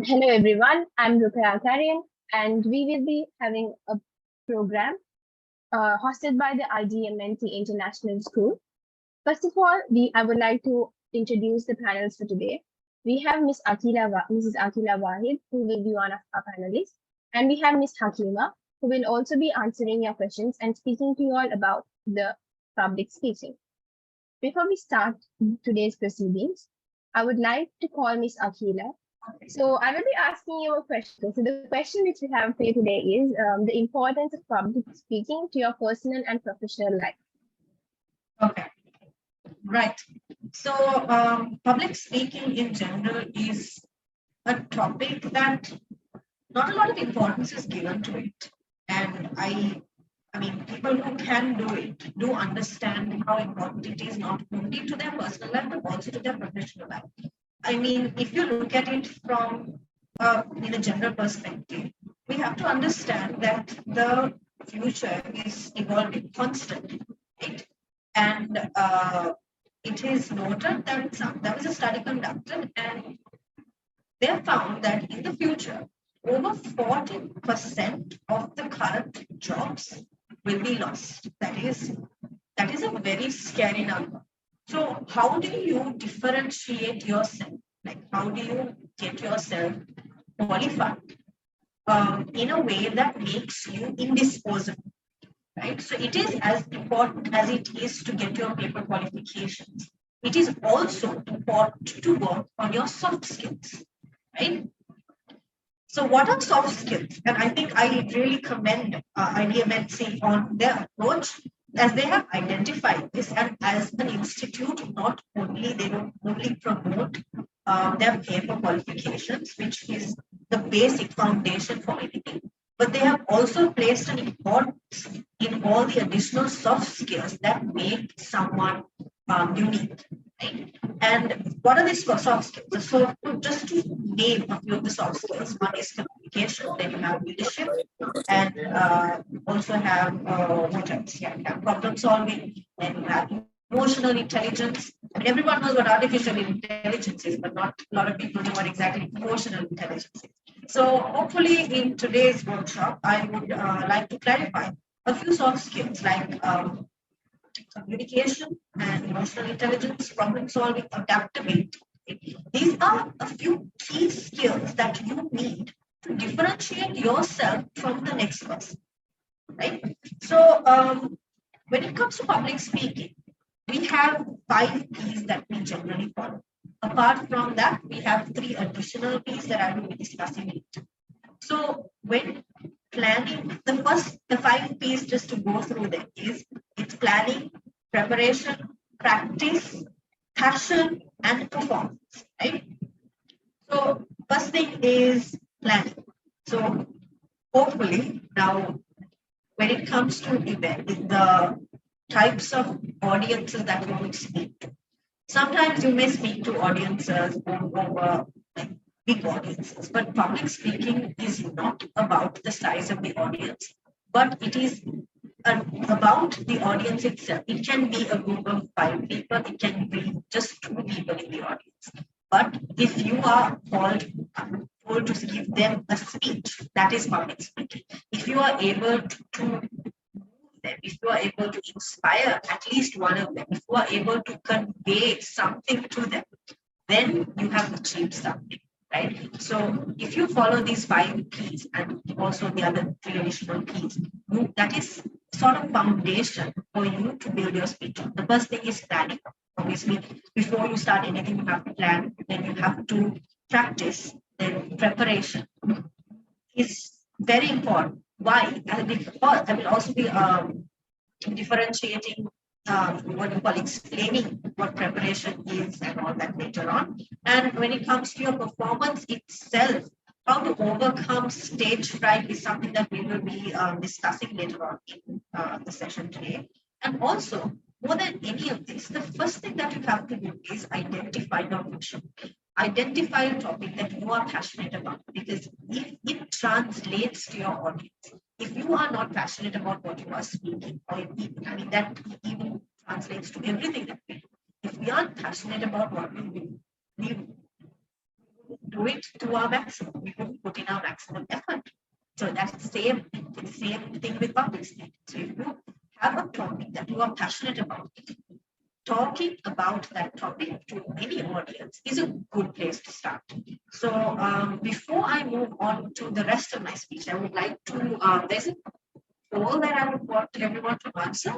Hello everyone, I'm Rupiah Karim and we will be having a program hosted by the IDMNC International School. First of all, I would like to introduce the panels for today. We have Mrs. Akila Wahid, who will be one of our panelists, and we have Ms. Hakima, who will also be answering your questions and speaking to you all about the public speaking. Before we start today's proceedings, I would like to call Ms. Akila. So I will be asking you a question. So the question which we have for you today is the importance of public speaking to your personal and professional life. Okay, right. So public speaking in general is a topic that not a lot of importance is given to it. And I mean, people who can do it do understand how important it is, not only to their personal life, but also to their professional life. I mean, if you look at it from in a general perspective, we have to understand that the future is evolving constantly, right? And it is noted that there was a study conducted, and they have found that in the future, over 40% of the current jobs will be lost. That is a very scary number. So how do you differentiate yourself? Like, how do you get yourself qualified in a way that makes you indisposable? Right? So it is as important as it is to get your paper qualifications. It is also important to work on your soft skills, right? So what are soft skills? And I think I really commend IDMNC on their approach, as they have identified this, and as an institute, not only they don't only promote their paper qualifications, which is the basic foundation for anything, but they have also placed an importance in all the additional soft skills that make someone unique. Right? And what are these soft skills? So just to name a few of the soft skills, one is communication, then you have leadership, and also have what else? Yeah, you have problem solving, then you have emotional intelligence. I mean, everyone knows what artificial intelligence is, but not a lot of people know what exactly emotional intelligence is. So hopefully in today's workshop, I would like to clarify a few soft skills like communication and emotional intelligence, problem solving, adaptability. These are a few key skills that you need to differentiate yourself from the next person, right? So when it comes to public speaking, we have 5 P's that we generally follow. Apart from that, we have 3 additional P's that I will be discussing later. So when planning, the 5 P's, just to go through them, is it's planning, preparation, practice, passion, and performance, right? So first thing is planning. So hopefully now when it comes to event, the types of audiences that you would speak to, sometimes you may speak to audiences over like big audiences, but public speaking is not about the size of the audience, but it is about the audience itself. It can be a group of 5 people, it can be just 2 people in the audience. But if you are told to give them a speech, that is public speaking. If you are able to move them, if you are able to inspire at least one of them, if you are able to convey something to them, then you have achieved something, right? So if you follow these 5 P's and also the other 3 additional P's, that is sort of foundation for you to build your speech. The first thing is planning. Obviously, before you start anything, you have to plan, then you have to practice, then preparation is very important. Why? Because I will also be differentiating what you call explaining what preparation is and all that later on. And when it comes to your performance itself, how to overcome stage fright is something that we will be discussing later on in the session today. And also, more than any of this, the first thing that you have to do is identify your mission. Identify a topic that you are passionate about, because if it translates to your audience, if you are not passionate about what you are speaking, or I mean that even translates to everything that we do. If we aren't passionate about what we do, we do it to our maximum. We would put in our maximum effort. So that's the same thing with public speaking. So if you have a topic that you are passionate about, talking about that topic to any audience is a good place to start. So before I move on to the rest of my speech, I would like to, there's a poll that I would want everyone to answer.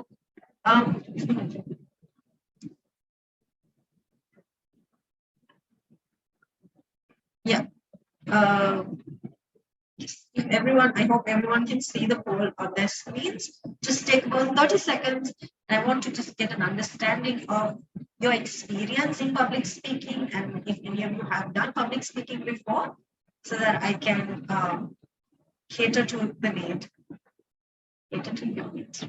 Yeah. If everyone, I hope everyone can see the poll on their screens. Just take about 30 seconds. I want to just get an understanding of your experience in public speaking and if any of you have done public speaking before, so that I can cater to the need. Cater to your needs.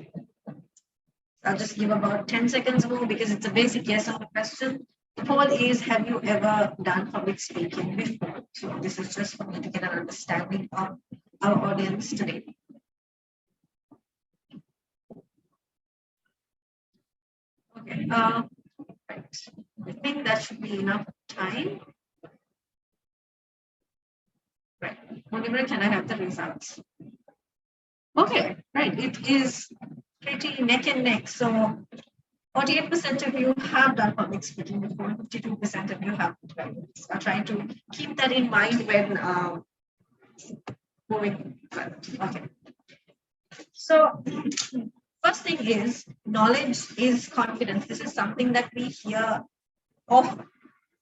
I'll just give about 10 seconds more because it's a basic yes or no question. The poll is, have you ever done public speaking before? So this is just for me to get an understanding of our audience today. Okay, right. I think that should be enough time. Right, whenever can I have the results? Okay, right, it is pretty neck and neck. So 48% of you have done public speaking before, 52% of you haven't. Right? So I'm trying to keep that in mind when moving further. Okay. So first thing is, knowledge is confidence. This is something that we hear often.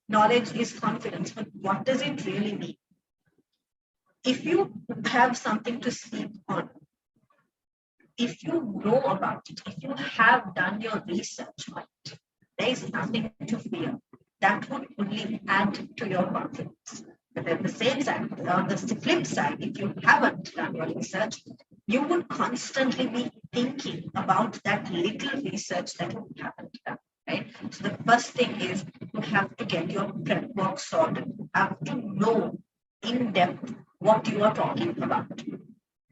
Knowledge is confidence, but what does it really mean? If you have something to speak on, if you know about it, if you have done your research on it, there is nothing to fear. That would only add to your confidence. But at the same side, on the flip side, if you haven't done your research, you would constantly be thinking about that little research that you haven't done, right? So the first thing is you have to get your prep work sorted. You have to know in depth what you are talking about.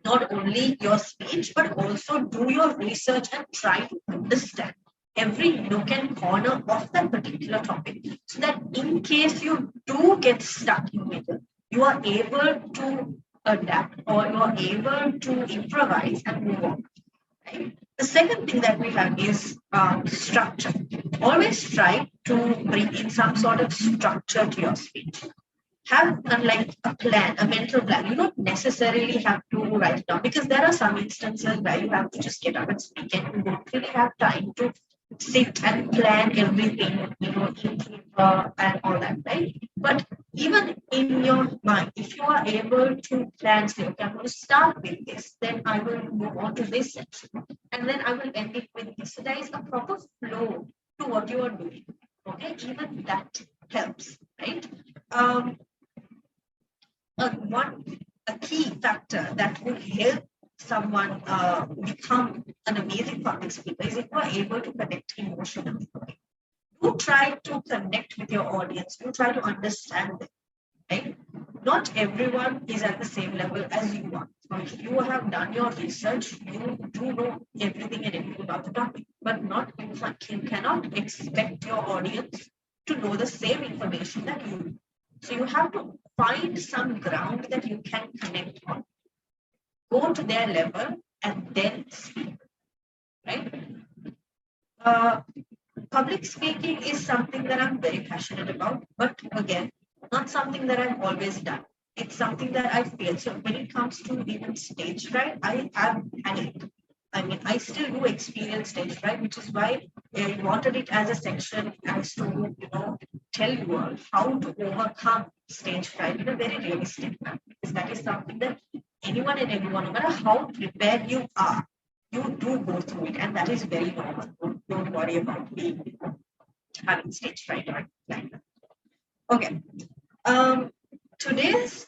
Not only your speech, but also do your research and try to understand every nook and corner of that particular topic, so that in case you do get stuck in the middle, you are able to adapt or you are able to improvise and move on. Right? The second thing that we have is structure. Always try to bring in some sort of structure to your speech. Have like a plan, a mental plan. You don't necessarily have to write it down, because there are some instances where you have to just get up and speak and you don't really have time to sit and plan everything, and all that, right? But even in your mind, if you are able to plan, say, okay, I'm going to start with this, then I will move on to this section, and then I will end it with this. So there is a proper flow to what you are doing. Okay, even that helps, right? A key factor that will help someone become an amazing public speaker is if you are able to connect emotionally. You try to connect with your audience. You try to understand them, right? Not everyone is at the same level as you are. So if you have done your research, you do know everything and anything about the topic, but you cannot expect your audience to know the same information that you do. So you have to find some ground that you can connect on. Go to their level and then speak, right? Public speaking is something that I'm very passionate about, but again, not something that I've always done. It's something that I feel. So when it comes to even stage fright, I have had it. I mean, I still do experience stage fright, which is why I wanted it as a section as to, tell you all how to overcome stage fright in a very realistic manner. Because that is something that anyone and everyone, no matter how prepared you are, you do go through it, and that is very normal. Don't worry about having stage fright or like that. Okay. Today's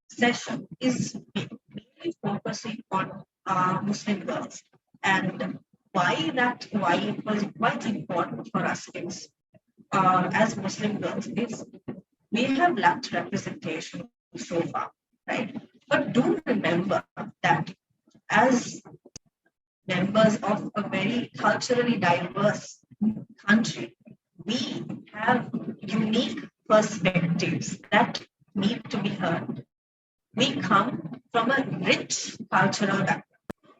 session is mainly focusing on Muslim girls, and why it's important for us is as Muslim girls is we have lacked representation so far, right? But do remember that as members of a very culturally diverse country, we have unique perspectives that need to be heard. We come from a rich cultural background,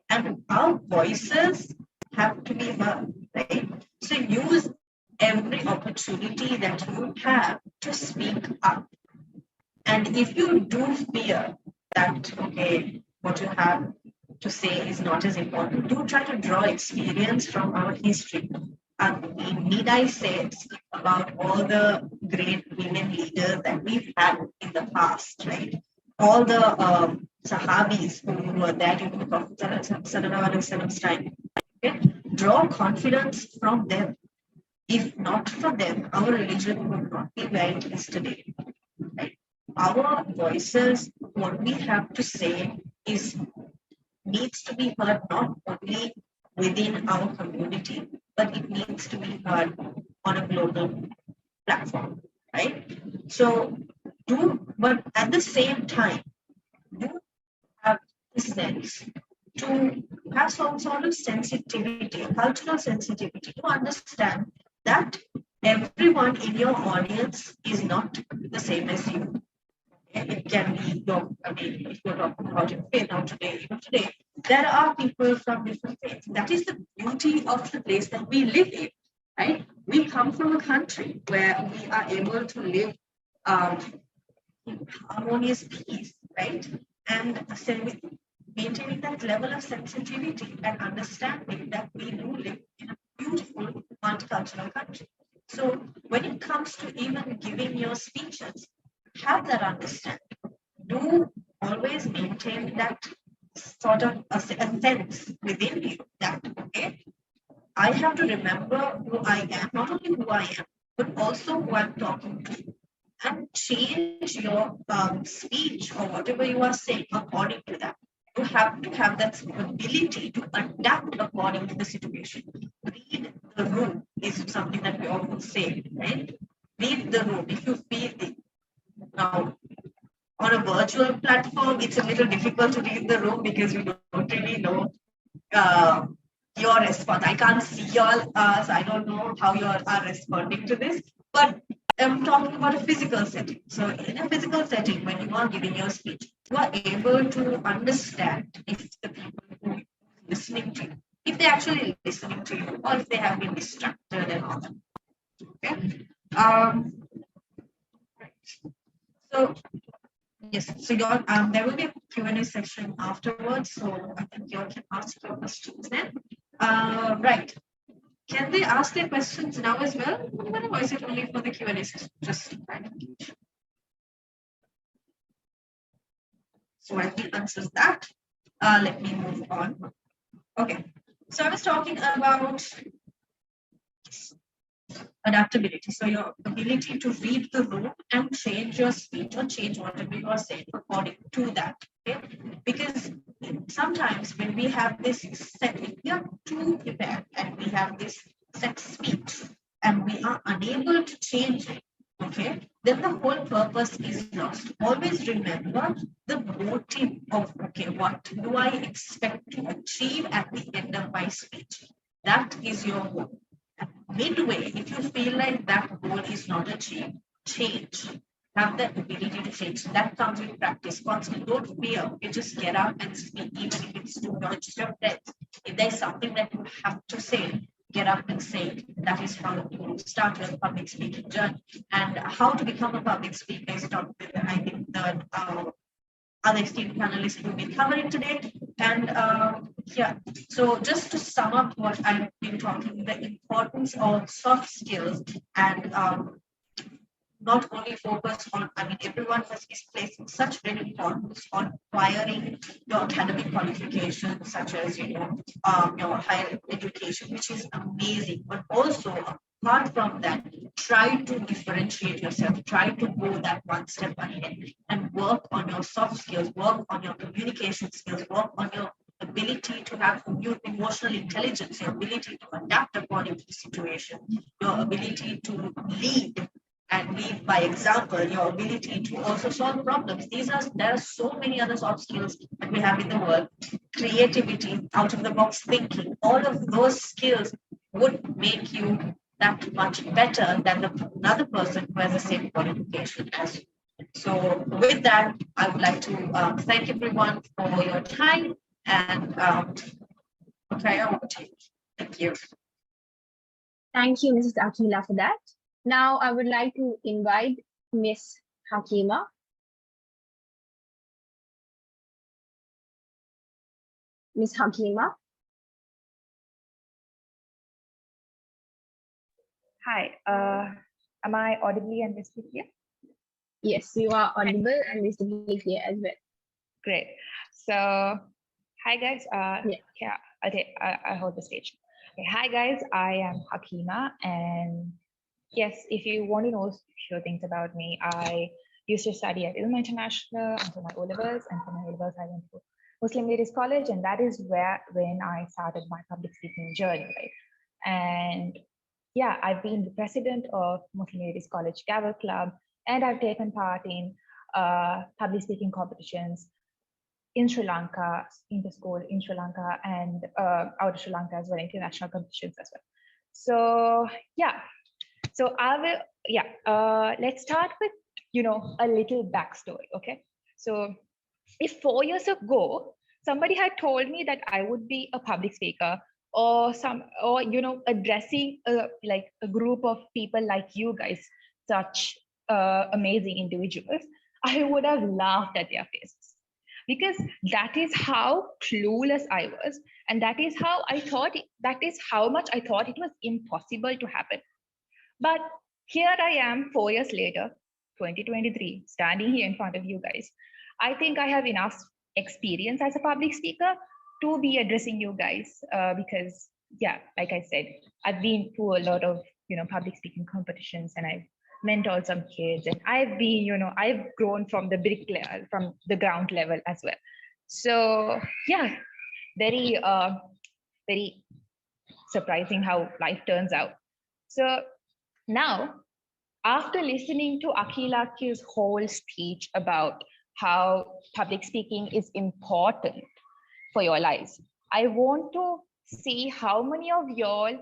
and our voices have to be heard, right? So use every opportunity that you have to speak up. And if you do fear that, okay, what you have to say is not as important, do try to draw experience from our history. Need I say about all the great women leaders that we've had in the past, right? All the Sahabis who were there during the Prophet Prophet's time. Okay? Draw confidence from them. If not for them, our religion would not be where it is today. Right? Our voices, what we have to say is needs to be heard not only within our community, but it needs to be heard on a global platform, right? So but at the same time, do have the sense to have some sort of sensitivity, cultural sensitivity, to understand that everyone in your audience is not the same as you. It can be if you're talking about your faith now today, even today, there are people from different faiths. That is the beauty of the place that we live in, right? We come from a country where we are able to live in harmonious peace, right? And maintaining that level of sensitivity and understanding that we do live in a beautiful multicultural country. So when it comes to even giving your speeches, have that understanding. Do always maintain that sort of a sense within you that, okay, I have to remember who I am, not only who I am, but also who I'm talking to, and change your speech or whatever you are saying according to that. You have to have that ability to adapt according to the situation. Read the room is something that we often say, right? Read the room. If you feel it. Now, on a virtual platform, it's a little difficult to read the room because we don't really know uh, your response. I can't see y'all, so I don't know how you all are responding to this. But I'm talking about a physical setting. So in a physical setting, when you are giving your speech, you are able to understand if the people who are listening to you, if they're actually listening to you, or if they have been distracted and all that. Okay. So yes, so there will be a Q&A section afterwards, so I think you all can ask your questions then. Right. Can they ask their questions now as well? Or is it only for the Q&A session? Just so I will answer that. Let me move on. Okay. So I was talking about adaptability. So your ability to read the room and change your speech or change whatever you are saying according to that. Okay? Because sometimes when we have this set, if we are too prepared and we have this set speech and we are unable to change it, okay, then the whole purpose is lost. Always remember the motive of, okay, what do I expect to achieve at the end of my speech? That is your goal. Midway, if you feel like that goal is not achieved, change. Have the ability to change. That comes with practice. Constantly, don't fear. You just get up and speak, even if it's to your friends. If there's something that you have to say, get up and say it. That is how you start your public speaking journey. And how to become a public speaker is talking with, I think, the other esteemed panelists will be covering today. And yeah, so just to sum up what I've been talking, the importance of soft skills and not only focus on, I mean, everyone is placing such great importance on acquiring your academic qualifications, such as, your higher education, which is amazing, but also apart from that, try to differentiate yourself, try to go that one step ahead and work on your soft skills, work on your communication skills, work on your ability to have emotional intelligence, your ability to adapt according to the situation, your ability to lead and lead by example, your ability to also solve problems. There are so many other soft skills that we have in the world. Creativity, out of the box thinking, all of those skills would make you that much better than another person who has the same qualification as you. So with that, I would like to thank everyone for your time and okay, over to you. Thank you. Thank you, Mrs. Akila, for that. Now I would like to invite Miss Hakima. Miss Hakima. Hi, am I audibly and visibly clear? Yes, you are audible and visibly clear as well. Great. So, hi guys. Yeah. Okay. I hold the stage. Okay. Hi guys. I am Hakima, and yes, if you want to know a few things about me, I used to study at IDMNC International until my O-levels, and for my O-levels, I went to Muslim Ladies College, and that is when I started my public speaking journey, right? And yeah, I've been the president of Muslim Ladies College Gavel Club, and I've taken part in public speaking competitions in Sri Lanka, in the school in Sri Lanka, and out of Sri Lanka as well, international competitions as well. So yeah, so I will, let's start with, a little backstory, okay? So if 4 years ago, somebody had told me that I would be a public speaker or addressing like a group of people like you guys, such amazing individuals, I would have laughed at their faces, because that is how clueless I was, and that is how much I thought it was impossible to happen. But here I am 4 years later, 2023, standing here in front of you guys. I think I have enough experience as a public speaker to be addressing you guys because, yeah, like I said, I've been to a lot of, public speaking competitions, and I've mentored some kids, and I've been, I've grown from the brick level, from the ground level as well. So yeah, very, very surprising how life turns out. So now, after listening to Akila's whole speech about how public speaking is important for your lives, I want to see how many of y'all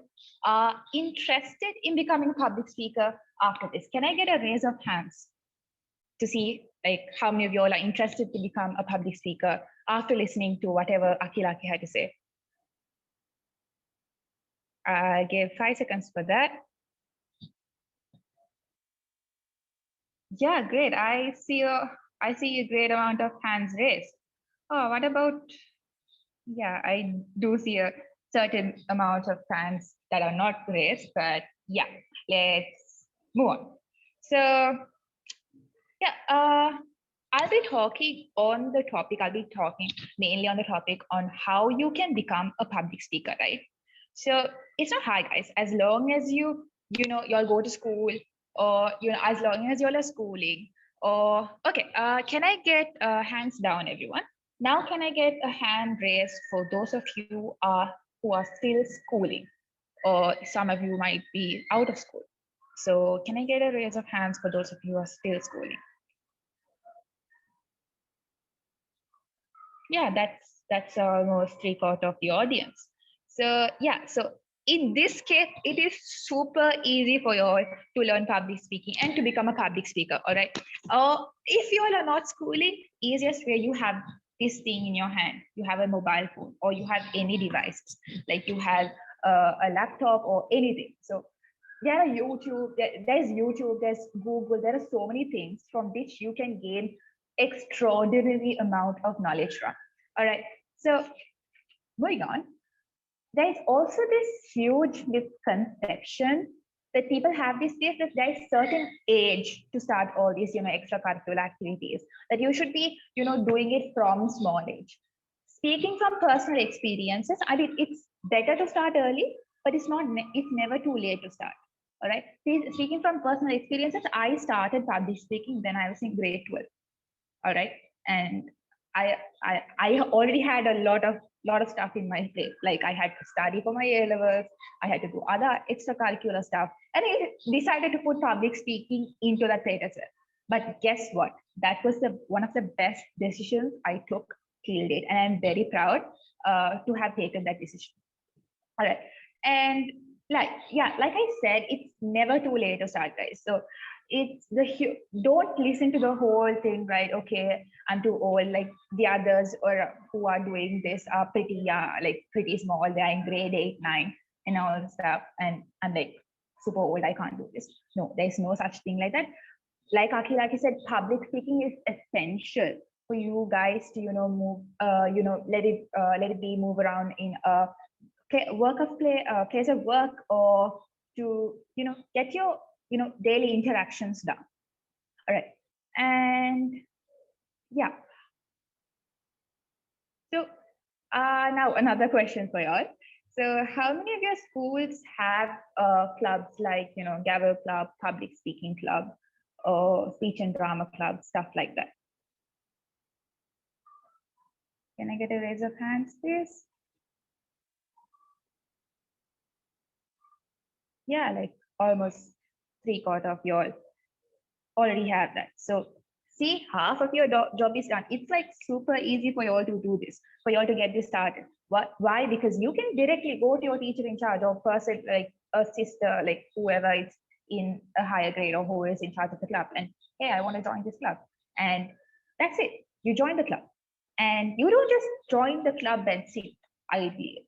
are interested in becoming a public speaker after this. Can I get a raise of hands to see like how many of y'all are interested to become a public speaker after listening to whatever Akila had to say? I gave 5 seconds for that. Yeah, great. I see a great amount of hands raised. Oh, what about, yeah, I do see a certain amount of hands that are not raised, but yeah, let's move on. So yeah, I'll be talking on the topic, I'll be talking mainly on the topic on how you can become a public speaker, right? So it's not hard, guys. As long as y'all go to school, or as long as y'all are schooling, or okay, can I get hands down, everyone? Now can I get a hand raised for those of you who are still schooling, or some of you might be out of school? So can I get a raise of hands for those of you who are still schooling? Yeah, that's almost 3/4 of the audience. So yeah, so in this case, it is super easy for you all to learn public speaking and to become a public speaker, all right? If you all are not schooling, easiest way, you have this thing in your hand. You have a mobile phone, or you have any devices, like you have a laptop or anything. So there are YouTube, there's YouTube, there's Google, there are so many things from which you can gain extraordinary amount of knowledge from. All right, so moving on, there's also this huge misconception that people have this case that there's certain age to start all these extracurricular activities, that you should be doing it from small age. Speaking from personal experiences, I mean, it's better to start early, but it's never too late to start. All right, speaking from personal experiences, I started public speaking when I was in grade 12. All right, and I already had a lot of stuff in my plate. Like I had to study for my A-levels, I had to do other extracurricular stuff, and I decided to put public speaking into that plate as well. But guess what? That was one of the best decisions I took till date, and I'm very proud to have taken that decision. All right, and like I said, it's never too late to start, guys. So it's don't listen to the whole thing, right? Okay, I'm too old, like the others or who are doing this are pretty young, like pretty small, they're in grade 8, 9 and all the stuff, and I'm like super old, I can't do this. No, there's no such thing like that. Like Aki said, public speaking is essential for you guys to move, let it be move around in a case of work, or to get your daily interactions done. All right, and yeah. So now another question for y'all. So how many of your schools have clubs like Gavel Club, Public Speaking Club, or Speech and Drama Club, stuff like that? Can I get a raise of hands, please? Yeah, like almost 3/4 of y'all already have that. So see, half of your job is done. It's like super easy for y'all to do this, for y'all to get this started. Why? Because you can directly go to your teacher in charge, or person like a sister, like whoever is in a higher grade or who is in charge of the club, and hey, I want to join this club. And that's it. You join the club. And you don't just join the club and sit idly.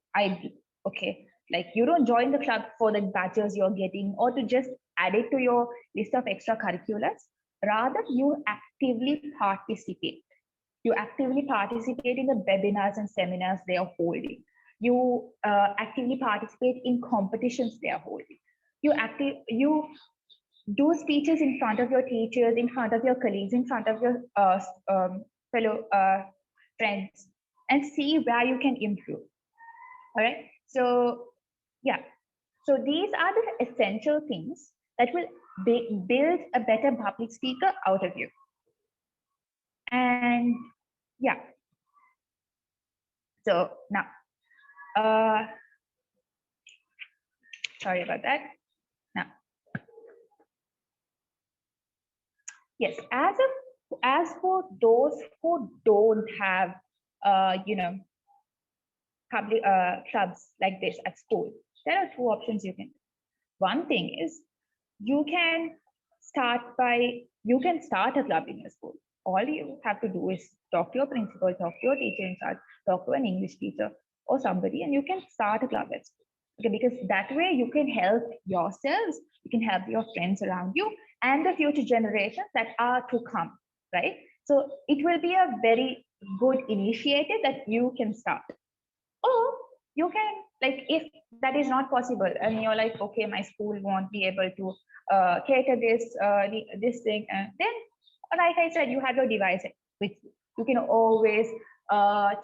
Okay. Like you don't join the club for the badges you're getting or to just add it to your list of extracurriculars. Rather, you actively participate. You actively participate in the webinars and seminars they are holding. You actively participate in competitions they are holding. You do speeches in front of your teachers, in front of your colleagues, in front of your fellow friends, and see where you can improve. All right. So yeah. So these are the essential things that will build a better public speaker out of you. And yeah. So now, sorry about that. Now, yes, as for those who don't have, public clubs like this at school, there are two options you can do. One thing is you can start a club in your school. All you have to do is talk to your principal, talk to your teacher in charge, talk to an English teacher or somebody, and you can start a club at school. Okay, because that way you can help yourselves, you can help your friends around you and the future generations that are to come, right? So it will be a very good initiative that you can start. Or you can, like, if that is not possible and you're like, okay, my school won't be able to cater this thing, and then, like I said, you have your device with you. You can always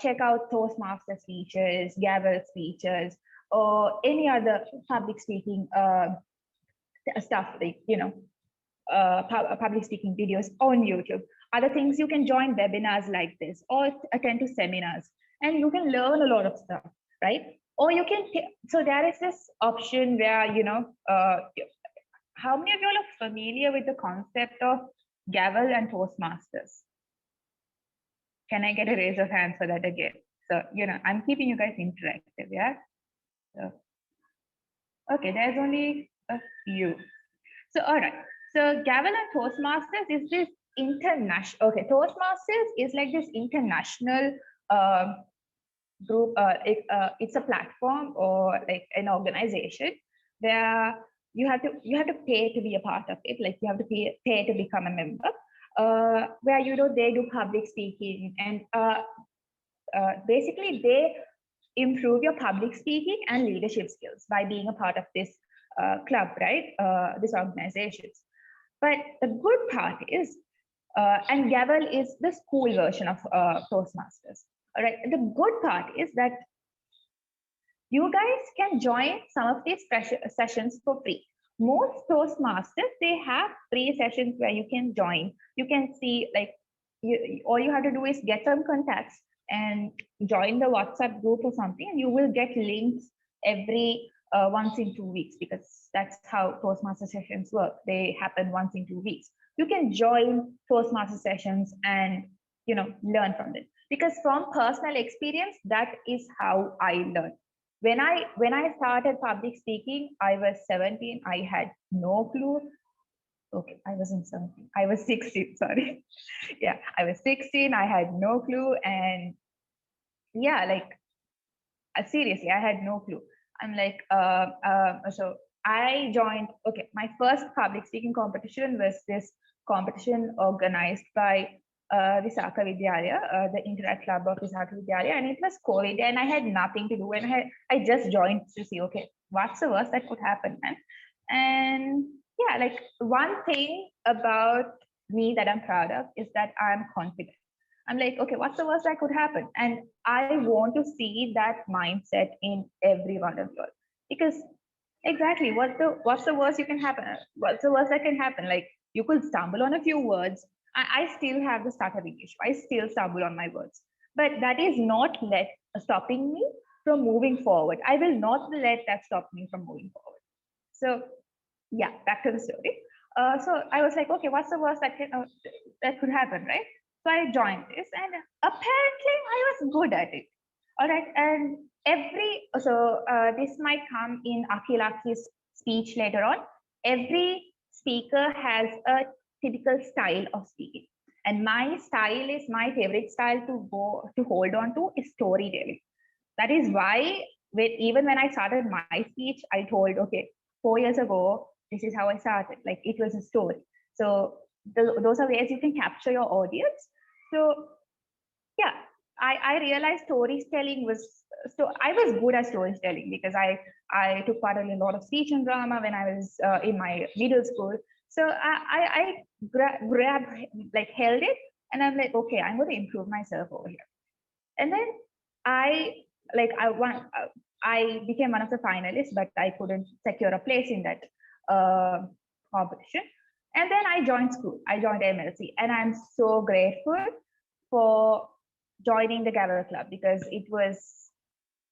check out Toastmaster speeches, Gavel speeches, or any other public speaking stuff, like public speaking videos on YouTube. Other things, you can join webinars like this or attend to seminars, and you can learn a lot of stuff, right? Or you can, so there is this option where, how many of you are familiar with the concept of Gavel and Toastmasters? Can I get a raise of hands for that again? So, I'm keeping you guys interactive, yeah? So, okay, there's only a few. So, all right. So Gavel and Toastmasters is this international, okay, Toastmasters is like this international group. It's a platform or like an organization where you have to pay to be a part of it. Like you have to pay to become a member, where, they do public speaking, and basically they improve your public speaking and leadership skills by being a part of this club, right? This organizations. But the good part is, and Gavel is the school version of Toastmasters. All right. The good part is that you guys can join some of these sessions for free. Most Toastmasters, they have free sessions where you can join. You can see, like, all you have to do is get some contacts and join the WhatsApp group or something, and you will get links every once in 2 weeks, because that's how Toastmaster sessions work. They happen once in 2 weeks. You can join Toastmaster sessions and learn from them, because from personal experience, that is how I learned. when I started public speaking, I was 17. I had no clue. Okay, I wasn't 17. I was 16. Sorry. Yeah, I was 16. I had no clue, and yeah, like seriously, I had no clue. I'm like, so I joined. Okay, my first public speaking competition was this competition organized by Visakha Vidyalaya, the Internet Club of Visakha Vidyalaya, and it was COVID, and I had nothing to do, and I just joined to see, okay, what's the worst that could happen, man? And yeah, like one thing about me that I'm proud of is that I'm confident. I'm like, okay, what's the worst that could happen? And I want to see that mindset in every one of you all. Because exactly, what's the worst you can happen? What's the worst that can happen? Like you could stumble on a few words. I still have the stuttering issue. I still stumble on my words. But that is not stopping me from moving forward. I will not let that stop me from moving forward. So yeah, back to the story. So I was like, okay, what's the worst that could happen, right? So I joined this, and apparently I was good at it. All right, and this might come in Akilaki's speech later on. Every speaker has a typical style of speaking, and my favorite style to hold on to is storytelling. That is why even when I started my speech, I told, okay, 4 years ago, this is how I started. Like it was a story. So those are ways you can capture your audience. So yeah, I realized storytelling I was good at storytelling because I took part in a lot of speech and drama when I was in my middle school. So I grabbed, like held it, and I'm like, okay, I'm going to improve myself over here. And then I I became one of the finalists, but I couldn't secure a place in that competition. And then I joined school. I joined MLC, and I'm so grateful for joining the Gavel Club because it was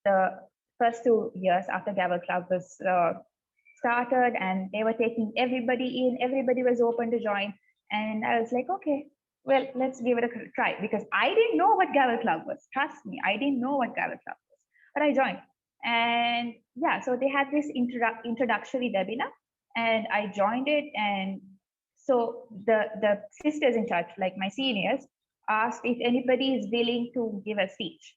the first 2 years after Gavel Club was started, and they were taking everybody in. Everybody was open to join, and I was like, okay, well, let's give it a try because I didn't know what Gavel Club was. Trust me, I didn't know what Gavel Club was, but I joined. And yeah, so they had this introductory webinar, and I joined it. And so the sisters in charge, like my seniors, asked if anybody is willing to give a speech.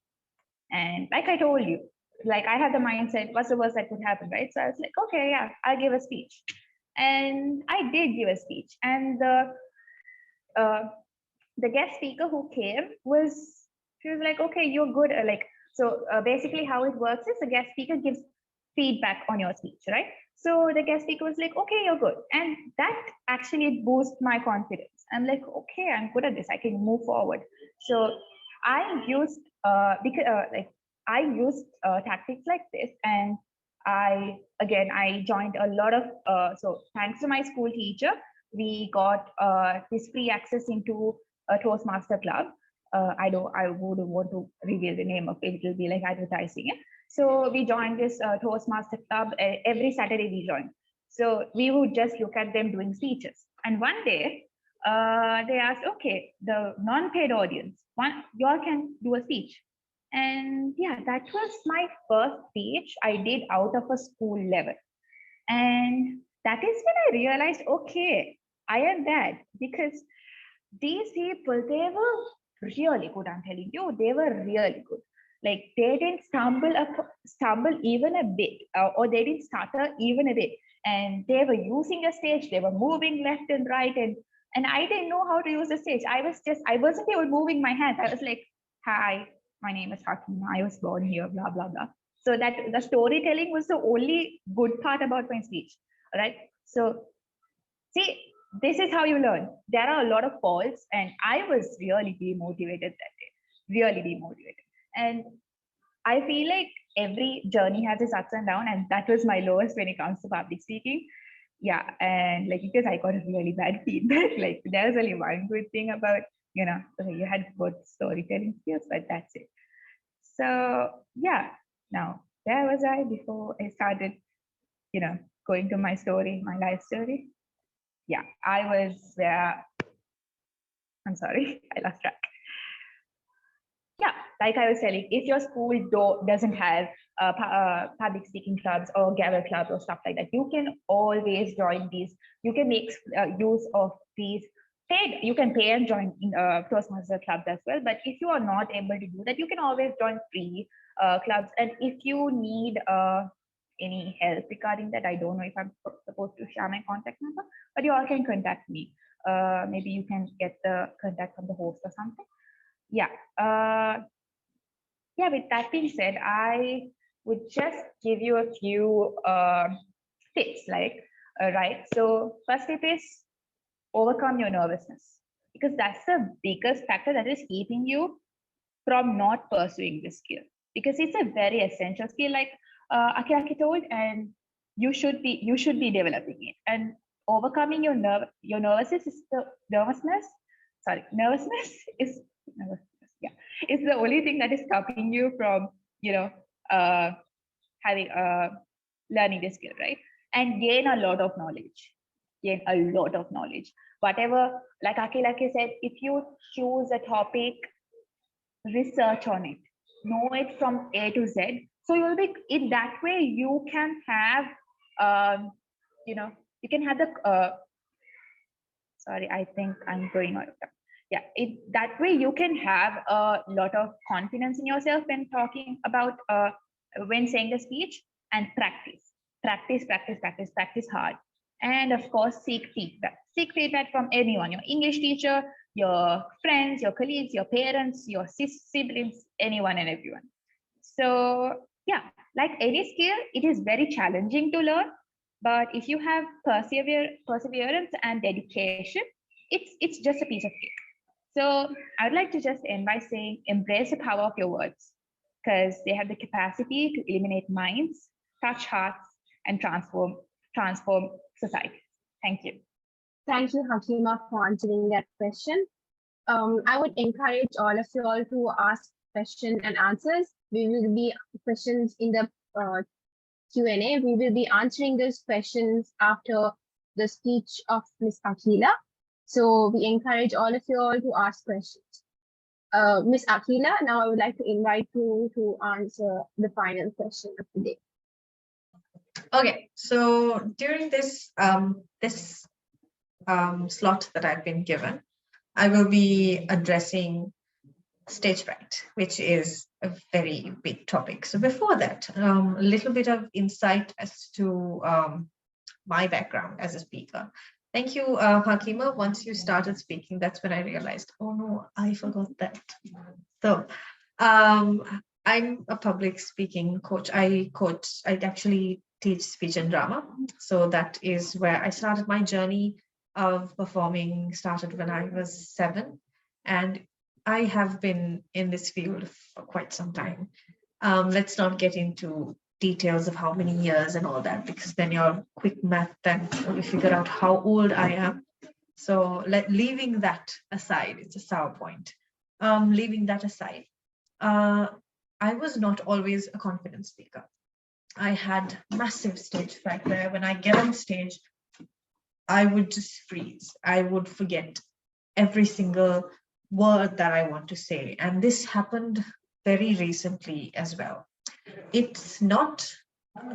And like I told you, like I had the mindset, what's the worst that could happen, right? So I was like, okay, yeah, I'll give a speech. And I did give a speech. And the guest speaker who came she was like, okay, you're good. Basically how it works is the guest speaker gives feedback on your speech, right? So the guest speaker was like, okay, you're good. And that actually boosts my confidence. I'm like, okay, I'm good at this. I can move forward. So I used tactics like this, and I joined a lot of so thanks to my school teacher, we got this free access into a Toastmaster club. I wouldn't want to reveal the name of it. It will be like advertising it. So we joined this Toastmaster club. Every Saturday we joined. So we would just look at them doing speeches. And one day they asked, okay, the non-paid audience, you all can do a speech. And yeah, that was my first speech I did out of a school level. And that is when I realized, okay, I am that, because these people, they were really good. I'm telling you, they were really good. Like they didn't stumble even a bit, or they didn't stutter even a bit. And they were using a stage. They were moving left and right, and I didn't know how to use the stage. I wasn't even moving my hands. I was like, hi, my name is Hakima. I was born here, blah, blah, blah. So that the storytelling was the only good part about my speech, right? So see, this is how you learn. There are a lot of falls, and I was really demotivated that day, really demotivated. And I feel like every journey has its ups and downs, and that was my lowest when it comes to public speaking. Yeah, and like because I got a really bad feedback. Like there's only one good thing about you had good storytelling skills, but that's it. So yeah, now where was I before I started, going to my story, my life story? Yeah, I was where, I'm sorry, I lost track. Yeah, like I was telling, if your school doesn't have public speaking clubs or gavel clubs or stuff like that, you can always join these. You can make use of these paid. You can pay and join in Toastmaster clubs as well. But if you are not able to do that, you can always join free clubs. And if you need any help regarding that, I don't know if I'm supposed to share my contact number, but you all can contact me. Maybe you can get the contact from the host or something. Yeah. Yeah, with that being said, I would just give you a few tips, like, right. So first tip is overcome your nervousness, because that's the biggest factor that is keeping you from not pursuing this skill, because it's a very essential skill, like Akiraki told, and you should be developing it. And overcoming your nervousness is is the only thing that is stopping you from having learning this skill, right? And gain a lot of knowledge. Whatever, like Akilaki said, if you choose a topic, research on it, know it from A to Z. So you'll be in that way you can have you can have the sorry, I think I'm going out of time. Yeah, that way you can have a lot of confidence in yourself when talking about when saying the speech, and practice hard. And of course, seek feedback from anyone, your English teacher, your friends, your colleagues, your parents, your siblings, anyone and everyone. So yeah, like any skill, it is very challenging to learn, but if you have perseverance and dedication, it's just a piece of cake. So I'd like to just end by saying, embrace the power of your words, because they have the capacity to illuminate minds, touch hearts, and transform society. Thank you. Thank you, Hakima, for answering that question. I would encourage all of you all to ask questions and answers. We will be questions in the Q&A. We will be answering those questions after the speech of Ms. Akila. So we encourage all of you all to ask questions. Ms. Akila, now I would like to invite you to answer the final question of the day. Okay, so during this slot that I've been given, I will be addressing stage fright, which is a very big topic. So before that, a little bit of insight as to my background as a speaker. Thank you, Hakima. Once you started speaking, that's when I realized, oh no, I forgot that. So I'm a public speaking coach. I actually teach speech and drama. So that is where I started my journey of performing, started when I was 7. And I have been in this field for quite some time. Let's not get into details of how many years and all that, because then your quick math then will figure out how old I am. So leaving that aside, it's a sour point. Leaving that aside, I was not always a confident speaker. I had massive stage fright where when I get on stage, I would just freeze. I would forget every single word that I want to say. And this happened very recently as well. It's not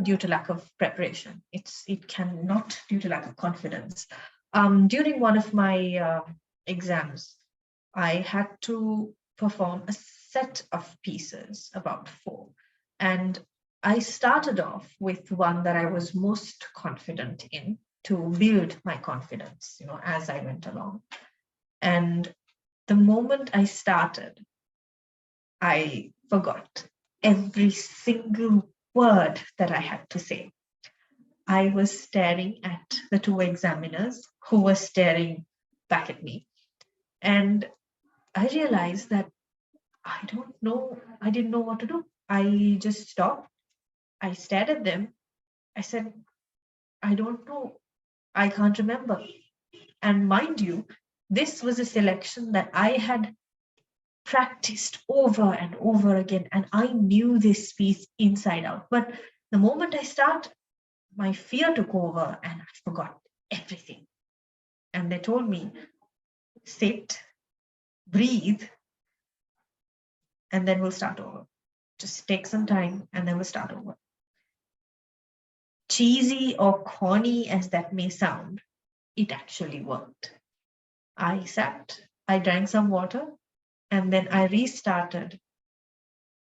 due to lack of preparation. It cannot due to lack of confidence. During one of my exams, I had to perform a set of pieces, about 4. And I started off with one that I was most confident in to build my confidence, as I went along. And the moment I started, I forgot every single word that I had to say. I was staring at the 2 examiners who were staring back at me. And I realized that I didn't know what to do. I just stopped. I stared at them. I said, I don't know. I can't remember. And mind you, this was a selection that I had practiced over and over again, and I knew this piece inside out. But the moment I start, my fear took over and I forgot everything. And they told me, sit, breathe, and then we'll start over. Just take some time and then we'll start over. Cheesy or corny as that may sound, it actually worked. I sat, I drank some water, and then I restarted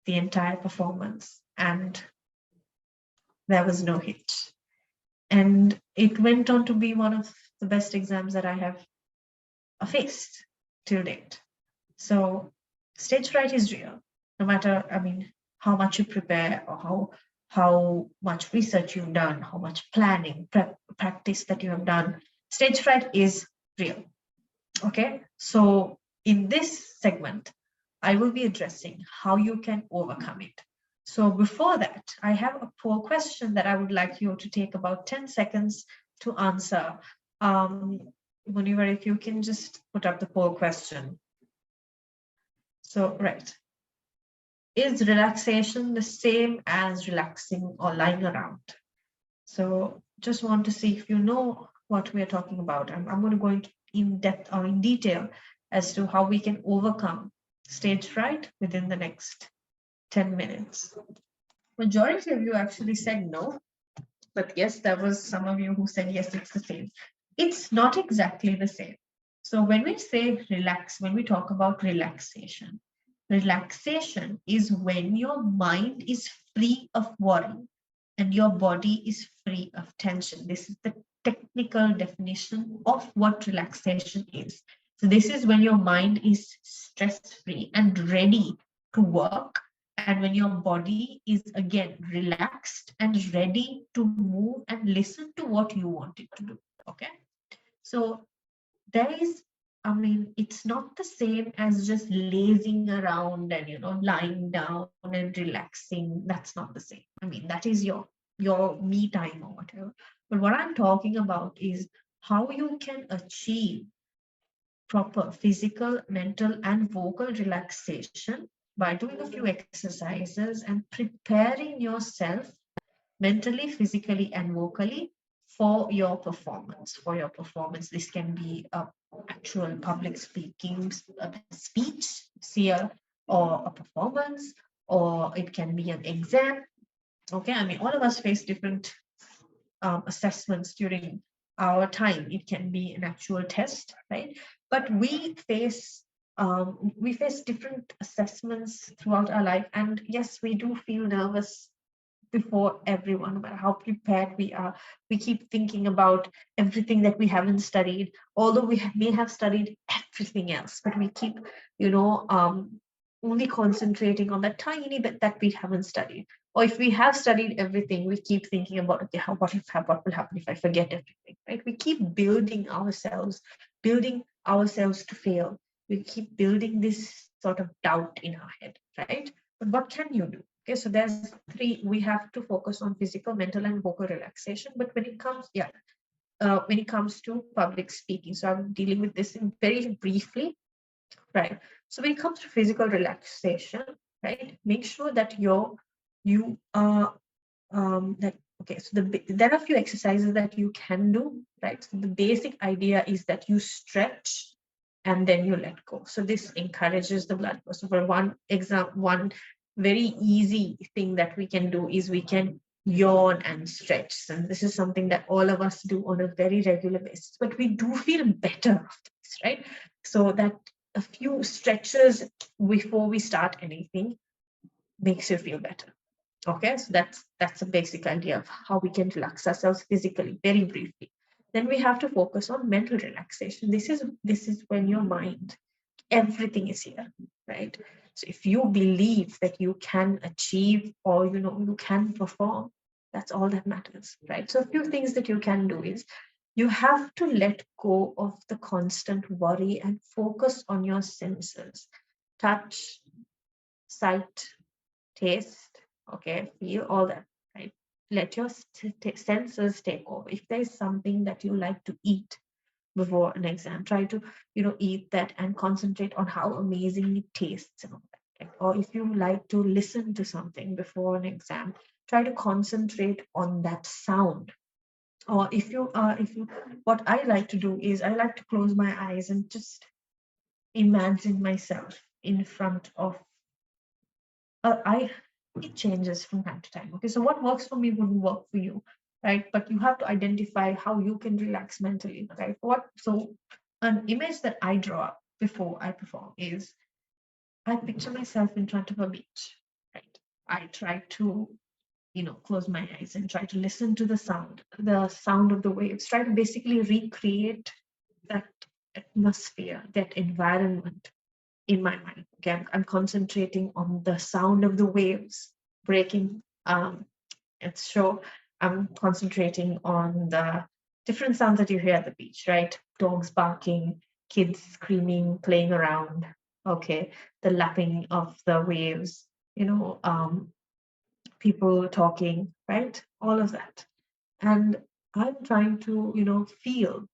the entire performance, and there was no hitch. And it went on to be one of the best exams that I have faced till date. So stage fright is real, no matter, I mean, how much you prepare or how much research you've done, how much planning, practice that you have done. Stage fright is real. Okay, so in this segment, I will be addressing how you can overcome it. So before that, I have a poll question that I would like you to take about 10 seconds to answer. Muniver, if you can just put up the poll question. So, right. Is relaxation the same as relaxing or lying around? So just want to see if you know what we are talking about. I'm going to go into in depth or in detail as to how we can overcome stage fright within the next 10 minutes. Majority of you actually said no, but yes, there was some of you who said yes, it's the same. It's not exactly the same. So when we say relax, when we talk about relaxation is when your mind is free of worry and your body is free of tension. This is the technical definition of what relaxation is. So this is when your mind is stress-free and ready to work, and when your body is again relaxed and ready to move and listen to what you want it to do. Okay, so there is, I mean, it's not the same as just lazing around and, you know, lying down and relaxing. That's not the same. I mean, that is your me time or whatever. But what I'm talking about is how you can achieve proper physical, mental, and vocal relaxation by doing a few exercises and preparing yourself mentally, physically, and vocally for your performance. This can be a actual public speaking speech here, or a performance, or it can be an exam. Okay, I mean, all of us face different assessments during our time. It can be an actual test, right? But we face different assessments throughout our life, and yes, we do feel nervous before everyone, no matter how prepared we are. We keep thinking about everything that we haven't studied, although we may have studied everything else, but we keep, you know, only concentrating on that tiny bit that we haven't studied. Or if we have studied everything, we keep thinking about, okay, what will happen if I forget everything, right? We keep building ourselves to fail. We keep building this sort of doubt in our head, right? But what can you do? Okay, so there's three. We have to focus on physical, mental, and vocal relaxation. But when it comes to public speaking, so I'm dealing with this in very briefly, right? So when it comes to physical relaxation, right, make sure that you are that okay. So there are a few exercises that you can do, right? So the basic idea is that you stretch and then you let go. So this encourages the blood flow. So for one very easy thing that we can do is we can yawn and stretch. And this is something that all of us do on a very regular basis, but we do feel better after this, right? So that a few stretches before we start anything makes you feel better. Okay, so that's a basic idea of how we can relax ourselves physically, very briefly. Then we have to focus on mental relaxation. This is when your mind, everything is here, right? So if you believe that you can achieve, or you can perform, that's all that matters, right? So a few things that you can do is you have to let go of the constant worry and focus on your senses: touch, sight, taste, okay, feel, all that, right? Let your senses take over. If there's something that you like to eat before an exam, try to eat that and concentrate on how amazing it tastes and all that, right? Or if you like to listen to something before an exam, try to concentrate on that sound. Or if you what I like to do is I like to close my eyes and just imagine myself in front of it changes from time to time. Okay, so what works for me wouldn't work for you, right? But you have to identify how you can relax mentally, right? So an image that I draw before I perform is I picture myself in front of a beach, right? I try to, close my eyes and try to listen to the sound of the waves, try to basically recreate that atmosphere, that environment in my mind. Okay, I'm concentrating on the sound of the waves breaking. And so I'm concentrating on the different sounds that you hear at the beach, right? Dogs barking, kids screaming, playing around. Okay, the lapping of the waves, people talking, right? All of that. And I'm trying to, feel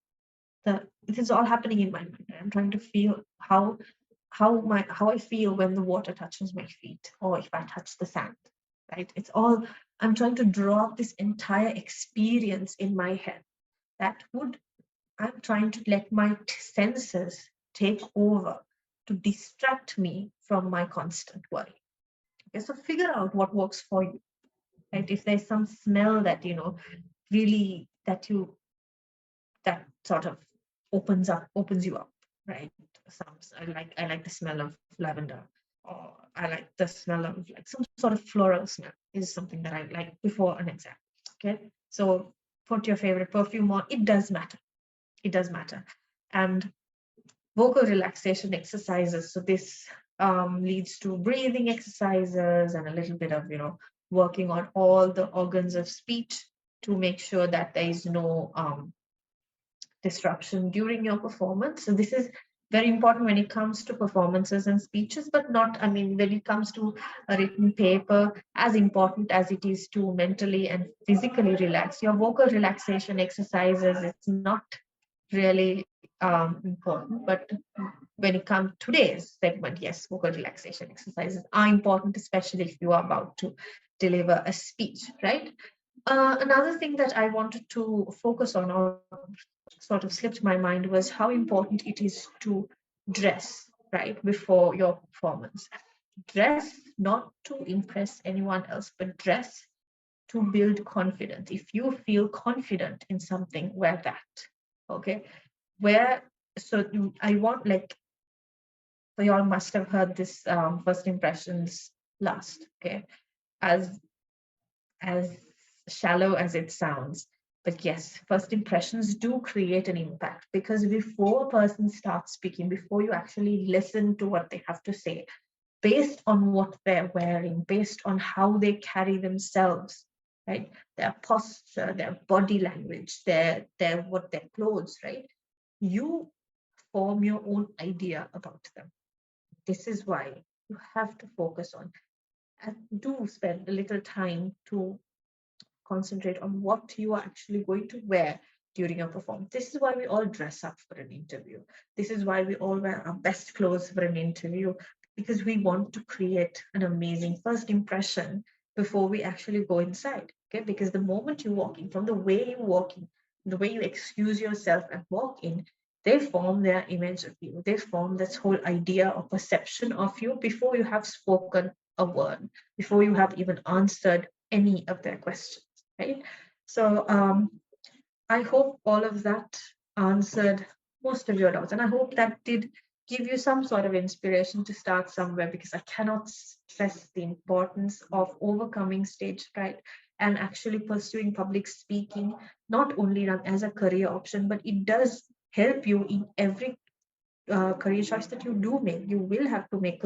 that it is all happening in my mind. I'm trying to feel how I feel when the water touches my feet or if I touch the sand, right? It's all, I'm trying to draw up this entire experience in my head I'm trying to let my senses take over to distract me from my constant worry. Okay, so figure out what works for you, right? If there's some smell that, really that sort of opens you up, right? I like the smell of lavender, or I like the smell of like some sort of floral smell is something that I like before an exam. Okay, so put your favorite perfume on. It does matter. It does matter. And vocal relaxation exercises. So this leads to breathing exercises and a little bit of working on all the organs of speech to make sure that there is no disruption during your performance. So this is very important when it comes to performances and speeches, but not, I mean, when it comes to a written paper, as important as it is to mentally and physically relax. Your vocal relaxation exercises, it's not really important, but when it comes to today's segment, yes, vocal relaxation exercises are important, especially if you are about to deliver a speech, right? Another thing that I wanted to focus on, or sort of slipped my mind, was how important it is to dress right before your performance. Dress not to impress anyone else, but dress to build confidence. If you feel confident in something, wear that. Okay, where so I want, like, so you all must have heard this first impressions last. Okay, as as shallow as it sounds. But yes, first impressions do create an impact, because before a person starts speaking, before you actually listen to what they have to say, based on what they're wearing, based on how they carry themselves, right? Their posture, their body language, their clothes, right? You form your own idea about them. This is why you have to focus on and do spend a little time to concentrate on what you are actually going to wear during your performance. This is why we all dress up for an interview. This is why we all wear our best clothes for an interview, because we want to create an amazing first impression before we actually go inside. Okay, because the moment you walk in, from the way you walk in, the way you excuse yourself and walk in, they form their image of you. They form this whole idea or perception of you before you have spoken a word, before you have even answered any of their questions, right? So I hope all of that answered most of your doubts, and I hope that did give you some sort of inspiration to start somewhere, because I cannot stress the importance of overcoming stage fright and actually pursuing public speaking, not only as a career option, but it does help you in every career choice that you do make. You will have to make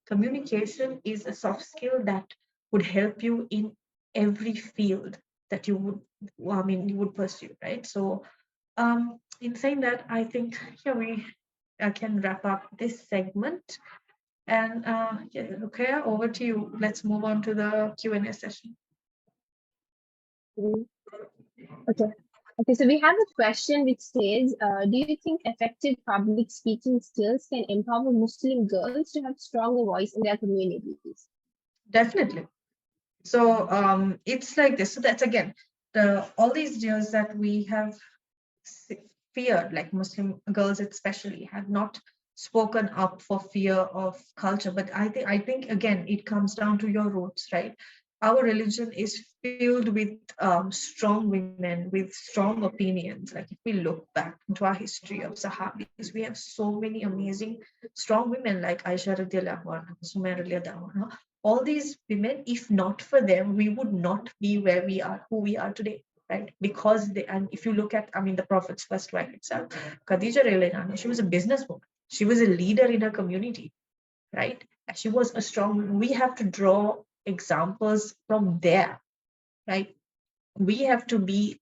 communication is a soft skill that would help you in every field that you would pursue, right? So in saying that, I think here we can wrap up this segment. And yeah, okay, over to you. Let's move on to the Q&A session. Okay. Okay, so we have a question which says, do you think effective public speaking skills can empower Muslim girls to have stronger voice in their communities? Definitely. So it's like this. So that's again, all these years that we have feared, like Muslim girls especially, have not spoken up for fear of culture. But I think again, it comes down to your roots, right? Our religion is filled with strong women with strong opinions. Like if we look back into our history of Sahabis, we have so many amazing strong women like Aisha radiallahu anha, Sumair radiallahu anha. All these women, if not for them, we would not be where we are, who we are today, right? Because they, and if you look at, I mean, the Prophet's first wife itself, Khadija radiallahu anha, she was a businesswoman. She was a leader in her community, right? She was a strong woman. We have to draw examples from there, right? We have to be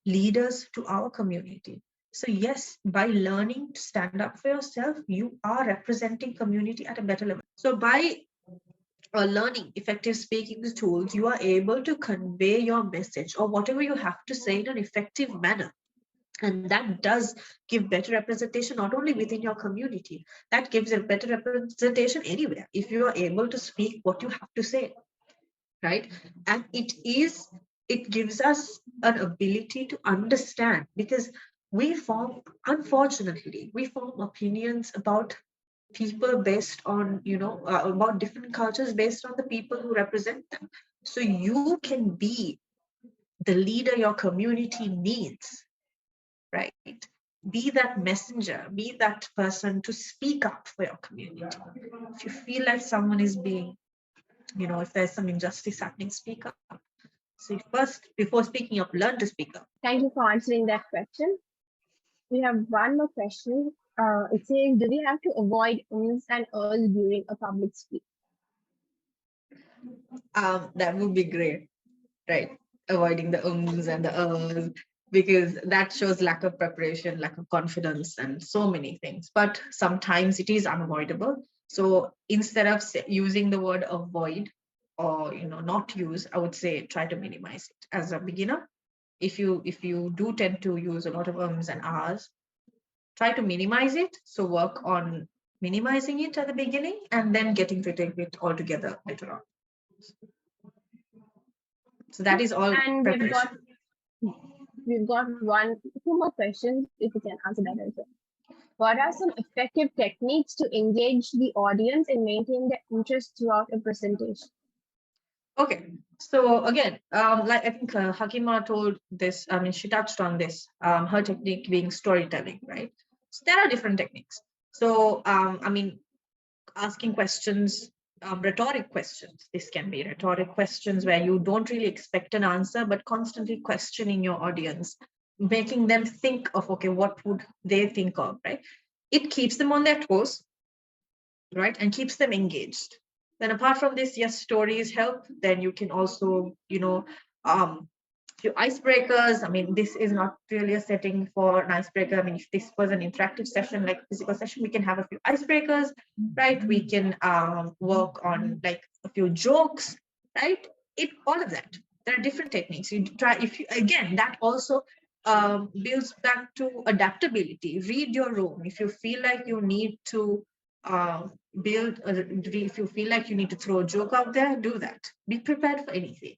leaders to our community. So yes, by learning to stand up for yourself, you are representing community at a better level. So by learning effective speaking tools, you are able to convey your message or whatever you have to say in an effective manner. And that does give better representation, not only within your community, that gives a better representation anywhere if you are able to speak what you have to say, right? And it gives us an ability to understand, because unfortunately, we form opinions about people based on, about different cultures based on the people who represent them. So you can be the leader your community needs, right? Be that messenger, be that person to speak up for your community. If you feel like someone is being, if there's some injustice happening, speak up. So first, before speaking up, learn to speak up. Thank you for answering that question. We have one more question. It says, do we have to avoid ums and uhs during a public speak? That would be great, right? Avoiding the ums and the uhs, because that shows lack of preparation, lack of confidence, and so many things. But sometimes it is unavoidable. So instead of using the word avoid or not use, I would say try to minimize it as a beginner. If you do tend to use a lot of ums and ahs, try to minimize it. So work on minimizing it at the beginning and then getting rid of it altogether later on. So that is all And preparation. we've got two more questions, if you can answer that as well. What are some effective techniques to engage the audience and maintain their interest throughout a presentation? Okay, so again, like I think Hakima told this, I mean, she touched on this, her technique being storytelling, right? So there are different techniques. So, I mean, asking questions, rhetoric questions. This can be rhetoric questions where you don't really expect an answer, but constantly questioning your audience, making them think of, okay, what would they think of, right? It keeps them on their toes, right? And keeps them engaged. Then apart from this, yes, stories help. Then you can also, few icebreakers. I mean, this is not really a setting for an icebreaker. I mean, if this was an interactive session, like physical session, we can have a few icebreakers, right? We can work on like a few jokes, right? All of that. There are different techniques. You try, if you, again, that also builds back to adaptability. Read your room. If you feel like you need to if you feel like you need to throw a joke out there, do that. Be prepared for anything.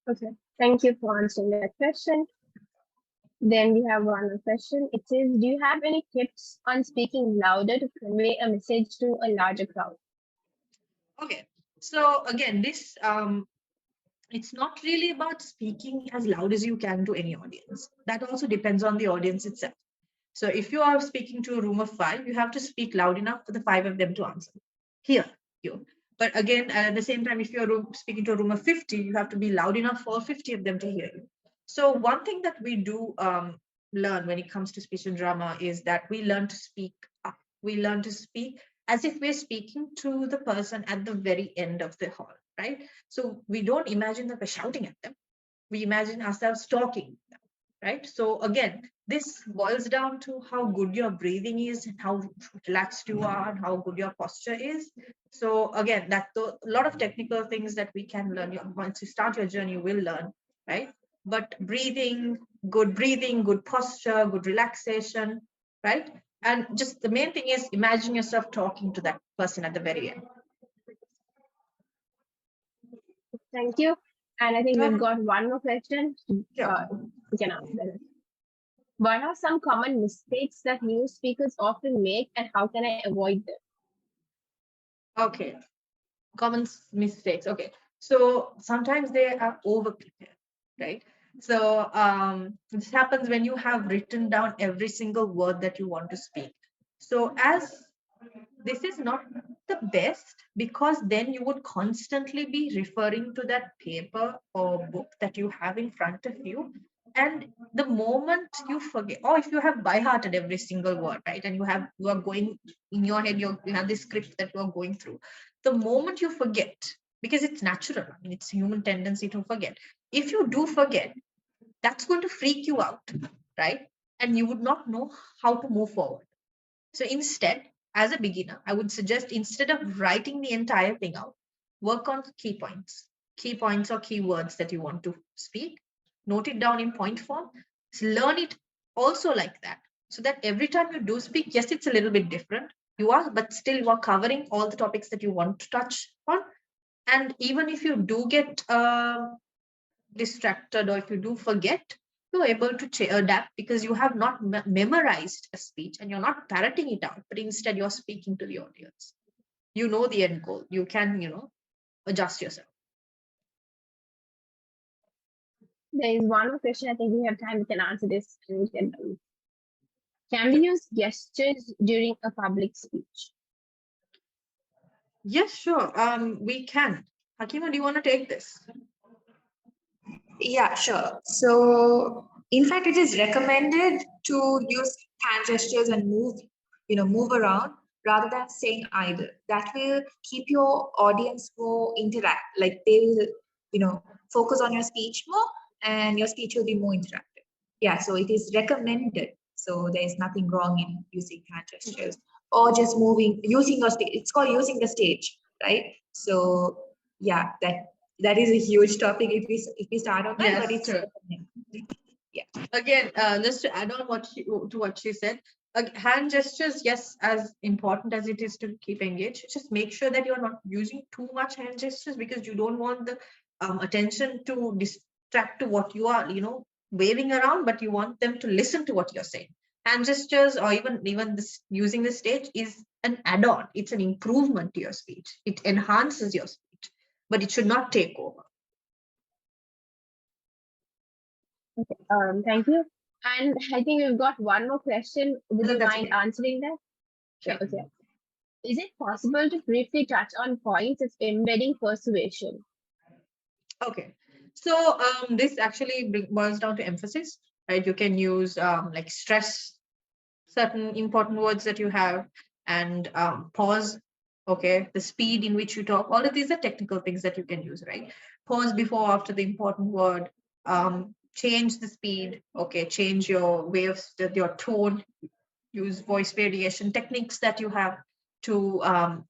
Okay, thank you for answering that question. Then we have one more question. It says, do you have any tips on speaking louder to convey a message to a larger crowd? Okay, so again, this it's not really about speaking as loud as you can to any audience. That also depends on the audience itself. So if you are speaking to a room of 5, you have to speak loud enough for the 5 of them to answer. Hear you. But again, at the same time, if you're speaking to a room of 50, you have to be loud enough for 50 of them to hear you. So one thing that we do learn when it comes to speech and drama is that we learn to speak up. We learn to speak as if we're speaking to the person at the very end of the hall, right? So we don't imagine that we're shouting at them. We imagine ourselves talking, right? So again, this boils down to how good your breathing is and how relaxed you are and how good your posture is. So again, that's a lot of technical things that we can learn. Once you start your journey, you will learn, right? But breathing, good posture, good relaxation, right? And just the main thing is imagine yourself talking to that person at the very end. Thank you. And I think we've got one more question. We can answer that. What are some common mistakes that new speakers often make, and how can I avoid them? Okay, common mistakes. Okay, so sometimes they are over prepared, right? So this happens when you have written down every single word that you want to speak. So as this is not the best, because then you would constantly be referring to that paper or book that you have in front of you, and the moment you forget, or if you have by hearted every single word, right, and you are going in your head, you have this script that you are going through, the moment you forget, because it's natural, I mean, it's human tendency to forget. If you do forget, that's going to freak you out, right? And you would not know how to move forward. So instead, as a beginner, I would suggest, instead of writing the entire thing out, work on key points or keywords that you want to speak, note it down in point form, learn it also like that, so that every time you do speak, yes, it's a little bit different, but still you are covering all the topics that you want to touch on. And even if you do get distracted, or if you do forget, you're able to adapt, because you have not memorized a speech and you're not parroting it out, but instead you're speaking to the audience. You know the end goal. You can, adjust yourself. There is one more question. I think we have time. We can answer this and we can done. Can we use gestures during a public speech? Yes, sure. We can. Hakima, do you want to take this? Yeah, sure. So, in fact, it is recommended to use hand gestures and move around rather than saying either. That will keep your audience more interact. Like they will, focus on your speech more, and your speech will be more interactive. Yeah. So it is recommended. So there is nothing wrong in using hand gestures or just using your stage. It's called using the stage, right? So yeah, that is a huge topic if we start on that, Yes, but it's true. Yeah. Again, just to add on what she said, hand gestures, yes, as important as it is to keep engaged, just make sure that you're not using too much hand gestures, because you don't want the attention to distract to what you are, waving around, but you want them to listen to what you're saying. Hand gestures, or even this using the stage, is an add-on. It's an improvement to your speech. It enhances your speech, but it should not take over. Okay. Thank you. And I think we've got one more question. Would No, you that's mind okay. answering that? Sure. Okay. Is it possible to briefly touch on points of embedding persuasion? Okay, so this actually boils down to emphasis, right? You can use like stress certain important words that you have, and pause. Okay, the speed in which you talk. All of these are technical things that you can use, right? Pause before, after the important word. Change the speed. Okay, change your way of your tone. Use voice variation techniques that you have to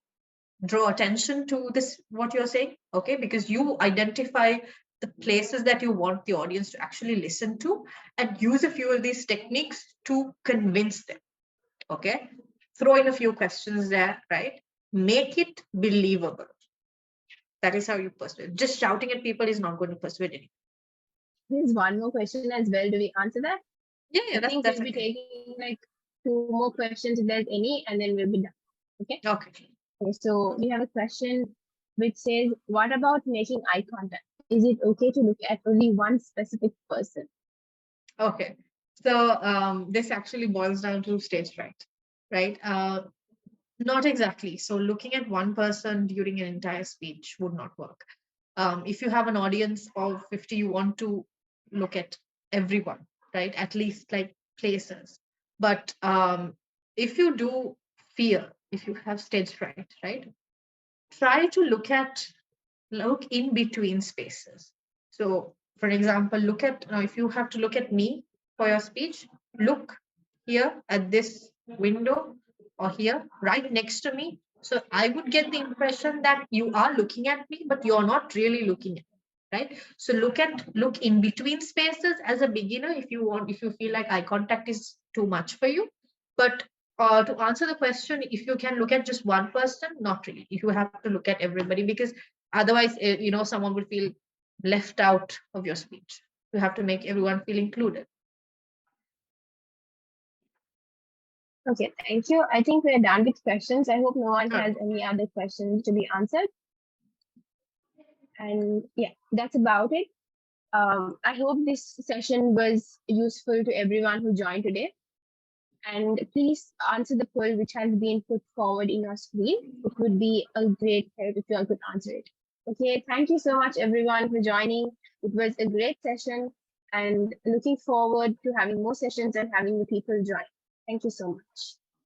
draw attention to this what you're saying, okay, because you identify the places that you want the audience to actually listen to, and use a few of these techniques to convince them, okay. Throw in a few questions there, right? Make it believable. That is how you persuade. Just shouting at people is not going to persuade anyone. There's one more question as well. Do we answer that? Yeah, I think that's we'll be okay. taking like 2 more questions if there's any, and then we'll be done. Okay. Okay. Okay, so we have a question which says, what about making eye contact? Is it okay to look at only one specific person? Okay, so this actually boils down to stage fright, right? Not exactly. So looking at one person during an entire speech would not work. If you have an audience of 50, you want to look at everyone, right? At least like places. But if you do fear, if you have stage fright, right? Try to look in between spaces. So, for example, look at if you have to look at me for your speech, look here at this window, or here right next to me. So I would get the impression that you are looking at me, but you're not really looking at me, right? So look in between spaces as a beginner, if you feel like eye contact is too much for you. But to answer the question, if you can look at just one person, not really. If you have to look at everybody, because otherwise, someone would feel left out of your speech. You have to make everyone feel included. Okay, thank you. I think we're done with questions. I hope no one has any other questions to be answered. And yeah, that's about it. I hope this session was useful to everyone who joined today. And please answer the poll which has been put forward in your screen. It would be a great help if you all could answer it. Okay, thank you so much everyone for joining. It was a great session and looking forward to having more sessions and having the people join. Thank you so much.